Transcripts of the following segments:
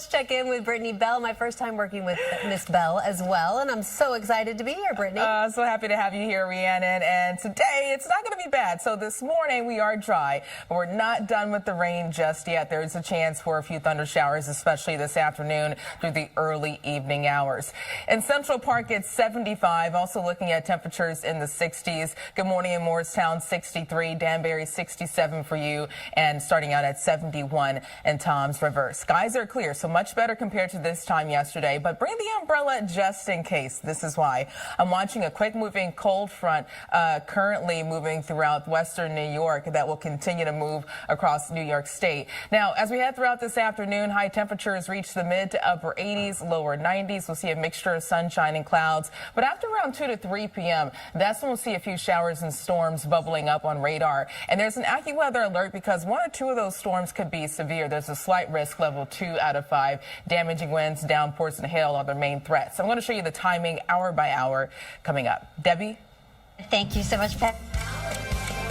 let's check in with Brittany Bell. My first time working with Miss Bell as well, and I'm so excited to be here, Brittany. So happy to have you here, Rhiannon. And today, it's not going to be bad. So this morning, we are dry, but we're not done with the rain just yet. There's a chance for a few thunder showers, especially this afternoon through the early evening hours. In Central Park, it's 75. Also looking at temperatures in the 60s. Good morning in Morristown, 63. Danbury, 67 for you. And starting out at 71 in Toms River. Skies are clear, so much better compared to this time yesterday, but bring the umbrella just in case. This is why. I'm watching a quick moving cold front currently moving throughout western New York that will continue to move across New York State. Now, as we head throughout this afternoon, high temperatures reach the mid to upper 80s, lower 90s. We'll see a mixture of sunshine and clouds, but after around 2 to 3 p.m., that's when we'll see a few showers and storms bubbling up on radar. And there's an AccuWeather alert because 1 or 2 of those storms could be severe. There's a slight risk, level 2 out of 5. Damaging winds, downpours, and hail are the main threats. So I'm going to show you the timing hour by hour coming up. Debbie? Thank you so much, Pat.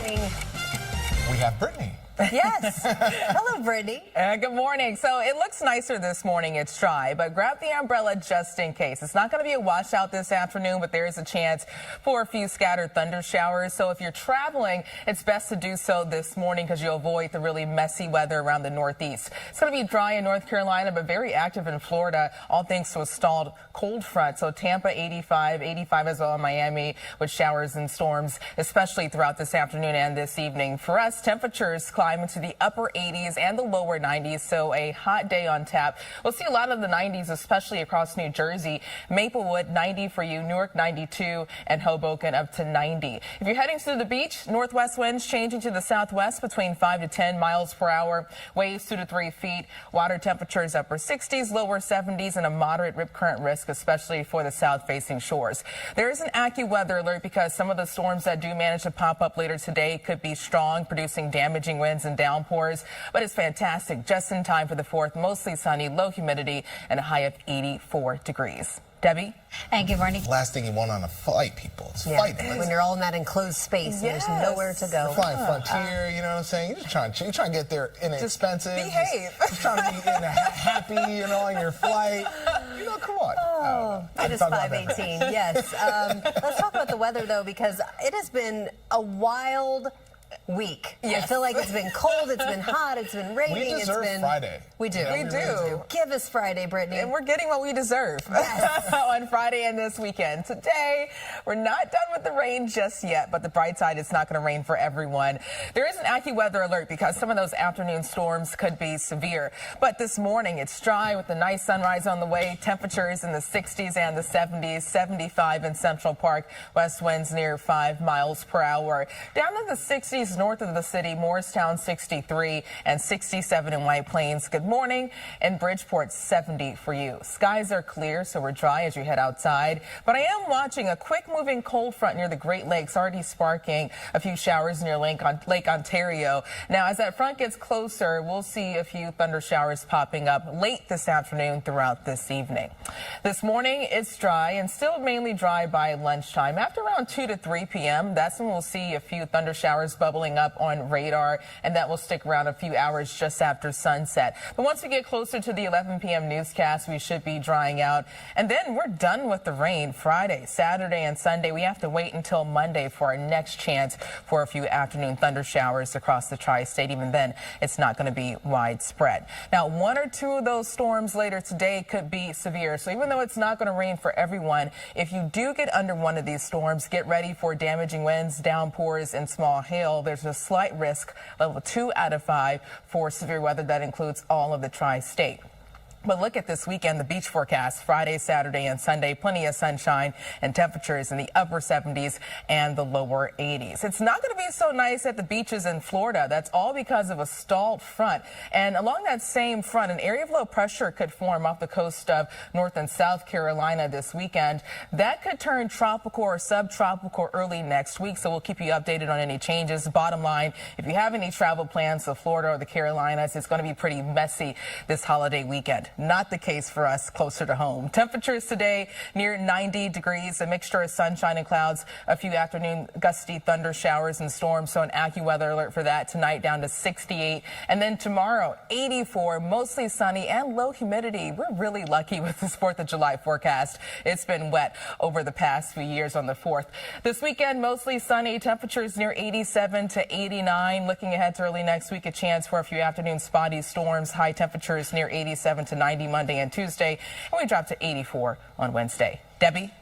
We have Brittany. Yes. Hello, Brittany. Good morning. So it looks nicer this morning. It's dry, but grab the umbrella just in case. It's not going to be a washout this afternoon, but there is a chance for a few scattered thunder showers. So if you're traveling, it's best to do so this morning because you'll avoid the really messy weather around the Northeast. It's going to be dry in North Carolina, but very active in Florida, all thanks to a stalled cold front. So Tampa, 85 as well in Miami with showers and storms, especially throughout this afternoon and this evening. For us, temperatures climb into the upper 80s and the lower 90s, so a hot day on tap. We'll see a lot of the 90s, especially across New Jersey. Maplewood, 90 for you, Newark, 92, and Hoboken up to 90. If you're heading to the beach, northwest winds changing to the southwest between 5 to 10 miles per hour, waves 2 to 3 feet, water temperatures upper 60s, lower 70s, and a moderate rip current risk, especially for the south-facing shores. There is an AccuWeather alert because some of the storms that do manage to pop up later today could be strong, producing damaging winds and downpours, but it's fantastic just in time for the 4th. Mostly sunny, low humidity, and a high of 84 degrees. Debbie? And good morning. Last thing you want on a flight, people. It's Yeah, fighting. when you're all in that enclosed space, Yes. there's nowhere to go. Flying Frontier, you know what I'm saying? You're trying to get there inexpensive. behave. Just trying to be happy, you know, on your flight. You know, come on. Oh, it is 5:18. Yes. Let's talk about the weather, though, because it has been a wild week. Yes. I feel like it's been cold, it's been hot, it's been raining. We deserve Friday. We do. We do. Give us Friday, Brittany. And we're getting what we deserve on Friday and this weekend. Today, we're not done with the rain just yet, but the bright side, it's not going to rain for everyone. There is an AccuWeather alert because some of those afternoon storms could be severe. But this morning, it's dry with a nice sunrise on the way. Temperatures in the 60s and the 70s, 75 in Central Park. West winds near 5 miles per hour. Down in the 60s north of the city, Morristown, 63 and 67 in White Plains. Good morning. And Bridgeport, 70 for you. Skies are clear, so we're dry as you head outside. But I am watching a quick moving cold front near the Great Lakes, already sparking a few showers near Lake Ontario. Now, as that front gets closer, we'll see a few thunder showers popping up late this afternoon throughout this evening. This morning, it's dry and still mainly dry by lunchtime. After around 2 to 3 p.m., that's when we'll see a few thunder showers bubbling up on radar, and that will stick around a few hours just after sunset. But once we get closer to the 11 p.m. newscast, we should be drying out. And then we're done with the rain Friday, Saturday, and Sunday. We have to wait until Monday for our next chance for a few afternoon thunder showers across the tri-state. Even then, it's not going to be widespread. Now, 1 or 2 of those storms later today could be severe. So even though it's not going to rain for everyone, if you do get under one of these storms, get ready for damaging winds, downpours, and small hail. There's a slight risk, level 2 out of 5, for severe weather that includes all of the tri-state. But look at this weekend, the beach forecast, Friday, Saturday, and Sunday. Plenty of sunshine and temperatures in the upper 70s and the lower 80s. It's not going to be so nice at the beaches in Florida. That's all because of a stalled front. And along that same front, an area of low pressure could form off the coast of North and South Carolina this weekend. That could turn tropical or subtropical early next week, so we'll keep you updated on any changes. Bottom line, if you have any travel plans to Florida or the Carolinas, it's going to be pretty messy this holiday weekend. Not the case for us closer to home. Temperatures today near 90 degrees, a mixture of sunshine and clouds, a few afternoon gusty thunder showers and storms. So an AccuWeather alert for that tonight down to 68. And then tomorrow, 84, mostly sunny and low humidity. We're really lucky with this 4th of July forecast. It's been wet over the past few years on the 4th. This weekend, mostly sunny, temperatures near 87 to 89. Looking ahead to early next week, a chance for a few afternoon spotty storms, high temperatures near 87 to 90 Monday and Tuesday, and we drop to 84 on Wednesday. Debbie?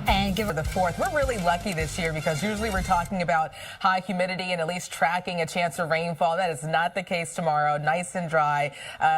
And give For the 4th, we're really lucky this year because usually we're talking about high humidity and at least tracking a chance of rainfall. That is not the case tomorrow. Nice and dry,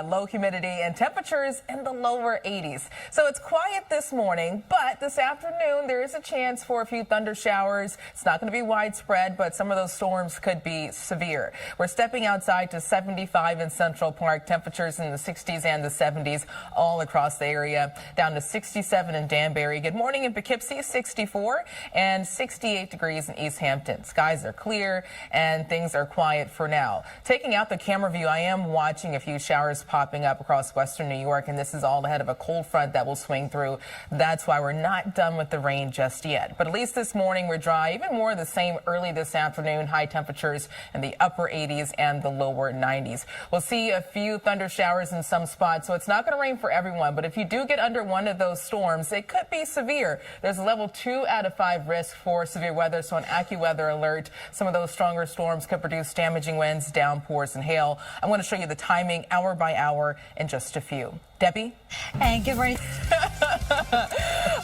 low humidity and temperatures in the lower 80s. So it's quiet this morning, but this afternoon there is a chance for a few thunder showers. It's not going to be widespread, but some of those storms could be severe. We're stepping outside to 75 in Central Park, temperatures in the 60s and the 70s all across the area, down to 67 in Danbury. Good morning in Poughkeepsie. 64 and 68 degrees in East Hampton. Skies are clear and things are quiet for now. Taking out the camera view, I am watching a few showers popping up across western New York, and this is all ahead of a cold front that will swing through. That's why we're not done with the rain just yet. But at least this morning we're dry, even more of the same early this afternoon. High temperatures in the upper 80s and the lower 90s. We'll see a few thunder showers in some spots, so it's not going to rain for everyone. But if you do get under one of those storms, it could be severe. There's a level 2 out of 5 risk for severe weather, so an AccuWeather alert. Some of those stronger storms could produce damaging winds, downpours, and hail. I'm going to show you the timing hour by hour in just a few. Debbie? And good morning.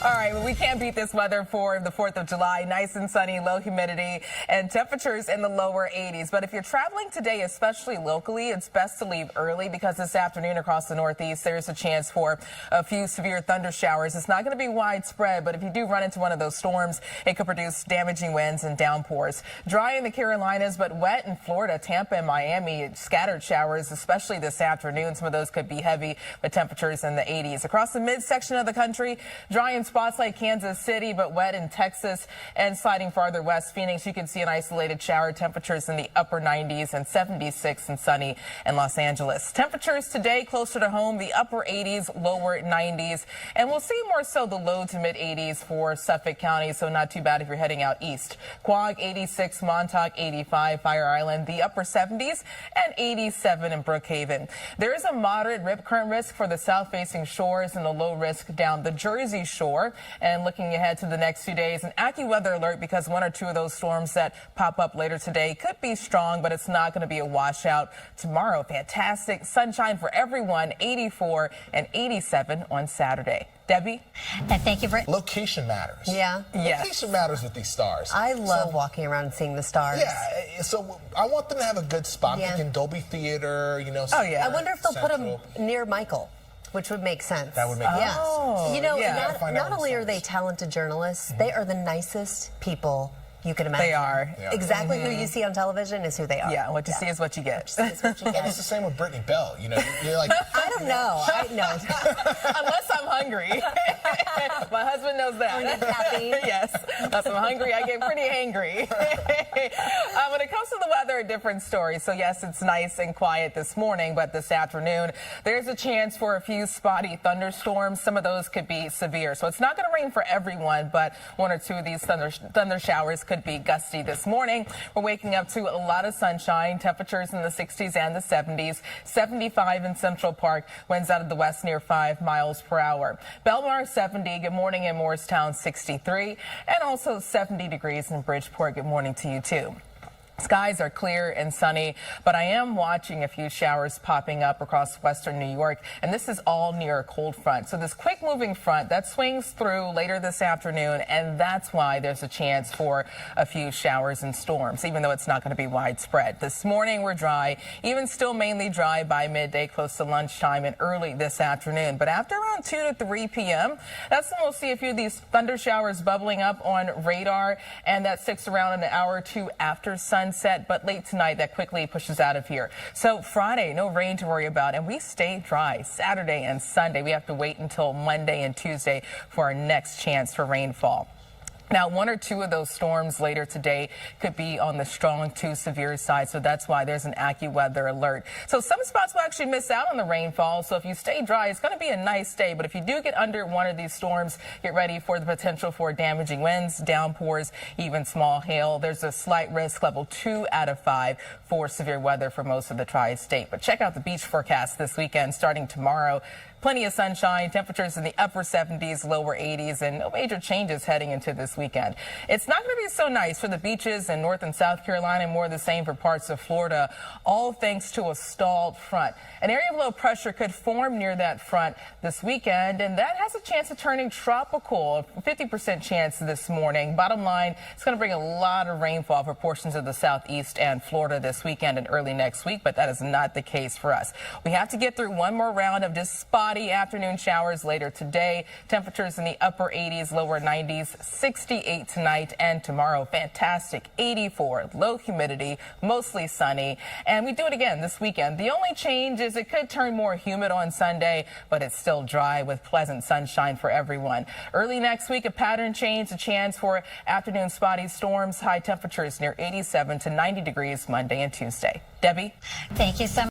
All right, well, we can't beat this weather for the 4th of July. Nice and sunny, low humidity, and temperatures in the lower 80s. But if you're traveling today, especially locally, it's best to leave early because this afternoon across the Northeast, there's a chance for a few severe thunder showers. It's not going to be widespread, but if you do run into one of those storms, it could produce damaging winds and downpours. Dry in the Carolinas, but wet in Florida, Tampa, and Miami. Scattered showers, especially this afternoon. Some of those could be heavy, but temperatures in the 80s. Across the midsection of the country, dry in spots like Kansas City, but wet in Texas and sliding farther west. Phoenix, you can see an isolated shower. Temperatures in the upper 90s and 76 and sunny in Los Angeles. Temperatures today closer to home, the upper 80s, lower 90s, and we'll see more so the low to mid 80s for Suffolk County, so not too bad if you're heading out east. Quag 86, Montauk 85, Fire Island, the upper 70s, and 87 in Brookhaven. There is a moderate rip current risk for the south-facing shores and a low risk down the Jersey shore. And looking ahead to the next few days, an AccuWeather alert because one or two of those storms that pop up later today could be strong, but it's not going to be a washout. Tomorrow, fantastic sunshine for everyone, 84 and 87 on Saturday. Debbie? And thank you, Brittany. Location matters. Yeah. Yes. Location matters with these stars. I love walking around and seeing the stars. Yeah, so I want them to have a good spot. Yeah. Like in Dolby Theater, you know. Oh, yeah. I wonder if they'll Central. put them near Michael, which would make sense. That would make sense. Yes. Oh, You know, yeah. not only are they talented journalists, they are the nicest people you can imagine. They are. Yeah. Exactly who you see on television is who they are. Yeah, what you see is what you get. Is what you And get. it's the same with Brittany Bell. You know, you're like, I don't know. I know. Unless I'm hungry. My husband knows that. When you're happy. Yes. Unless I'm hungry, I get pretty angry. When it comes to the weather, a different story. So, yes, it's nice and quiet this morning, but this afternoon, there's a chance for a few spotty thunderstorms. Some of those could be severe. So it's not going to rain for everyone, but one or two of these thunder showers could be gusty this morning. We're waking up to a lot of sunshine, temperatures in the 60s and the 70s, 75 in Central Park, winds out of the west near 5 miles per hour. Belmar 70, good morning in Morristown 63, and also 70 degrees in Bridgeport. Good morning to you too. Skies are clear and sunny, but I am watching a few showers popping up across western New York, and this is all near a cold front. So this quick moving front that swings through later this afternoon, and that's why there's a chance for a few showers and storms, even though it's not going to be widespread. This morning we're dry, even still mainly dry by midday, close to lunchtime and early this afternoon. But after around 2 to 3 p.m., that's when we'll see a few of these thunder showers bubbling up on radar, and that sticks around an hour or two after sunset. But late tonight, that quickly pushes out of here. So Friday, no rain to worry about, and we stay dry Saturday and Sunday. We have to wait until Monday and Tuesday for our next chance for rainfall. Now, one or two of those storms later today could be on the strong to severe side, so that's why there's an AccuWeather alert. So some spots will actually miss out on the rainfall, so if you stay dry, it's going to be a nice day. But if you do get under one of these storms, get ready for the potential for damaging winds, downpours, even small hail. There's a slight risk, level 2 out of 5 for severe weather for most of the tri-state. But check out the beach forecast this weekend starting tomorrow. Plenty of sunshine, temperatures in the upper 70s, lower 80s, and no major changes heading into this weekend. It's not going to be so nice for the beaches in North and South Carolina, and more the same for parts of Florida, all thanks to a stalled front. An area of low pressure could form near that front this weekend, and that has a chance of turning tropical, a 50% chance this morning. Bottom line, it's going to bring a lot of rainfall for portions of the southeast and Florida this weekend and early next week, but that is not the case for us. We have to get through one more round of just spotty afternoon showers later today. Temperatures in the upper 80s, lower 90s, 68 tonight and tomorrow. Fantastic, 84, low humidity, mostly sunny. And we do it again this weekend. The only change is it could turn more humid on Sunday, but it's still dry with pleasant sunshine for everyone. Early next week, a pattern change, a chance for afternoon spotty storms, high temperatures near 87 to 90 degrees Monday and Tuesday. Debbie? Thank you so much.